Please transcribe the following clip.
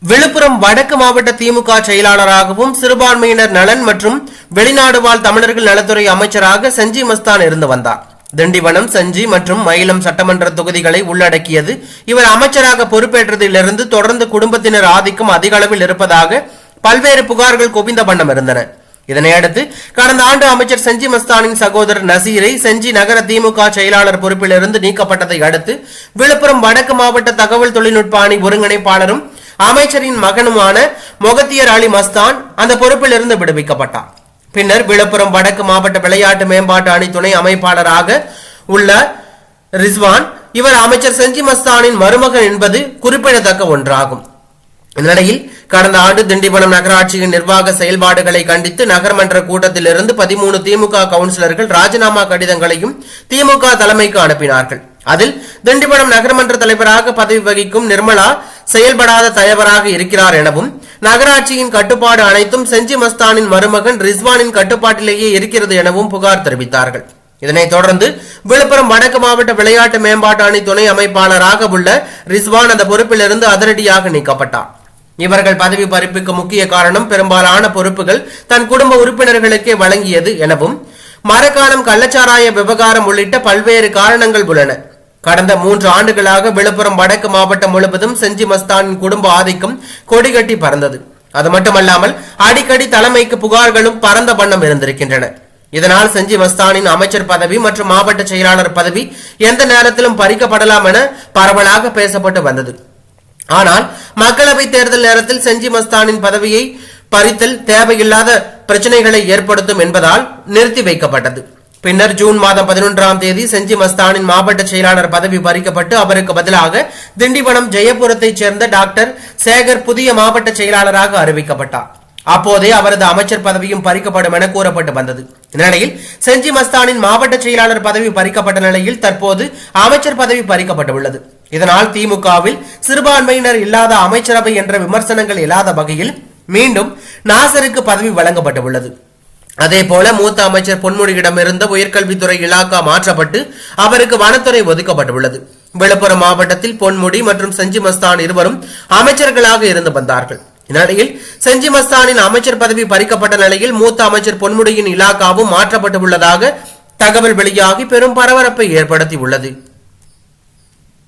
விழுப்புரம் வடக்கு மாவட்ட திமுக செயலாளராகவும் சிறுபான்மையினர் நலன் மற்றும் வெளிநாடு வாழ் தமிழர்கள் நலத்துறை அமைச்சராக செஞ்சி மஸ்தான் இருந்து வந்தார். திண்டிவனம், செஞ்சி மற்றும் மயிலம் சட்டமன்ற தொகுதிகளை உள்ளடக்கியது. இவர் அமைச்சராக பொறுப்பேற்றதிலிருந்து தொடர்ந்து குடும்பத்தினர் ஆதிக்கம் அதிக அளவில் இருப்பதாக பல்வேறு புகார்கள் குவிந்த வண்ணம் இருந்தன. இதனையடுத்து கடந்த ஆண்டு அமைச்சர் செஞ்சி மஸ்தானின் சகோதரர் நசீரை செஞ்சி நகர திமுக செயலாளர் பொறுப்பிலிருந்து நீக்கப்பட்டதை அடுத்து விழுப்புரம் வடக்கு மாவட்ட தகவல் தொழில்நுட்ப அணி ஒருங்கிணைப்பாளரும் அமைச்சரின் மகனுமான மொகத்தியர் அலி மஸ்தான் அந்த பொறுப்பிலிருந்து விடுவிக்கப்பட்டார். பின்னர் விழுப்புரம் வடக்கு மாவட்ட விளையாட்டு மேம்பாட்டு அணி துணை அமைப்பாளராக உள்ள ரிஸ்வான் இவர் அமைச்சர் செஞ்சி மஸ்தானின் மருமகன் என்பது குறிப்பிடத்தக்க ஒன்றாகும். இந்நிலையில் கடந்த ஆண்டு திண்டிவனம் நகராட்சியின் நிர்வாக செயல்பாடுகளை கண்டித்து நகர்மன்ற கூட்டத்திலிருந்து 13 திமுக கவுன்சிலர்கள் ராஜினாமா கடிதங்களையும் திமுக தலைமைக்கு அனுப்பினார்கள். அதில் திண்டிவனம் நகர்மன்ற தலைவராக பதவி வகிக்கும் நிர்மலா செயல்படாத தலைவராக இருக்கிறார் எனவும், நகராட்சியின் கட்டுப்பாடு அனைத்தும் செஞ்சி மஸ்தானின் மருமகன் ரிஸ்வானின் கட்டுப்பாட்டிலேயே இருக்கிறது எனவும் புகார் தெரிவித்தார்கள். இதனைத் தொடர்ந்து விழுப்புரம் வடக்கு மாவட்ட விளையாட்டு மேம்பாட்டு அணி துணை அமைப்பாளராக உள்ள ரிஸ்வான் அந்த பொறுப்பிலிருந்து அதிரடியாக நீக்கப்பட்டார். இவர்கள் பதவி பறிப்புக்கு முக்கிய காரணம் பெரும்பாலான பொறுப்புகள் தன் குடும்ப உறுப்பினர்களுக்கே வழங்கியது எனவும், மரக்காணம் கள்ளச்சாராய விவகாரம் உள்ளிட்ட பல்வேறு காரணங்கள் உள்ளன. கடந்த 3 ஆண்டுகளாக விழுப்புரம் வடக்கு மாவட்டம் முழுவதும் செஞ்சி மஸ்தானின் குடும்ப ஆதிக்கம் கொடிகட்டி பறந்தது. அது மட்டுமல்லாமல் அடிக்கடி தலைமைக்கு புகார்களும் பறந்த வண்ணம் இருந்திருக்கின்றன. இதனால் செஞ்சி மஸ்தானின் அமைச்சர் பதவி மற்றும் மாவட்ட செயலாளர் பதவி எந்த நேரத்திலும் பறிக்கப்படலாம் என பரவலாக பேசப்பட்டு வந்தது. ஆனால் மக்களவை தேர்தல் நேரத்தில் செஞ்சி மஸ்தானின் பதவியை பறித்தல் தேவையில்லாத பிரச்சனைகளை ஏற்படுத்தும் என்பதால் நிறுத்தி வைக்கப்பட்டது. பின்னர் ஜூன் மாதம் 11ஆம் தேதி செஞ்சி மஸ்தானின் மாவட்ட செயலாளர் பதவி பறிக்கப்பட்டு அவருக்கு பதிலாக திண்டிவனம் ஜெயபுரத்தைச் சேர்ந்த டாக்டர் சேகர் புதிய மாவட்ட செயலாளராக அறிவிக்கப்பட்டார். அப்போதே அவரது அமைச்சர் பதவியும் பறிக்கப்படும் என கூறப்பட்டு வந்தது. இந்நிலையில் செஞ்சி மஸ்தானின் மாவட்ட செயலாளர் பதவி பறிக்கப்பட்ட நிலையில் தற்போது அமைச்சர் பதவி பறிக்கப்பட்டுள்ளது. இதனால் திமுகவில் சிறுபான்மையினர் இல்லாத அமைச்சரவை என்ற விமர்சனங்கள் இல்லாத வகையில் மீண்டும் நாசருக்கு பதவி வழங்கப்பட்டுள்ளது. அதேபோல மூத்த அமைச்சர் பொன்முடியிடமிருந்த உயர்கல்வித்துறை இலாக்கா மாற்றப்பட்டு அவருக்கு வனத்துறை ஒதுக்கப்பட்டுள்ளது. விழுப்புரம் மாவட்டத்தில் பொன்முடி மற்றும் செஞ்சி மஸ்தான் இருவரும் அமைச்சர்களாக இருந்து வந்தார்கள். இந்நிலையில் செஞ்சி மஸ்தானின் அமைச்சர் பதவி பறிக்கப்பட்ட நிலையில் மூத்த அமைச்சர் பொன்முடியின் இலாக்காவும் மாற்றப்பட்டுள்ளதாக தகவல் வெளியாகி பெரும் பரபரப்பை ஏற்படுத்தியுள்ளது.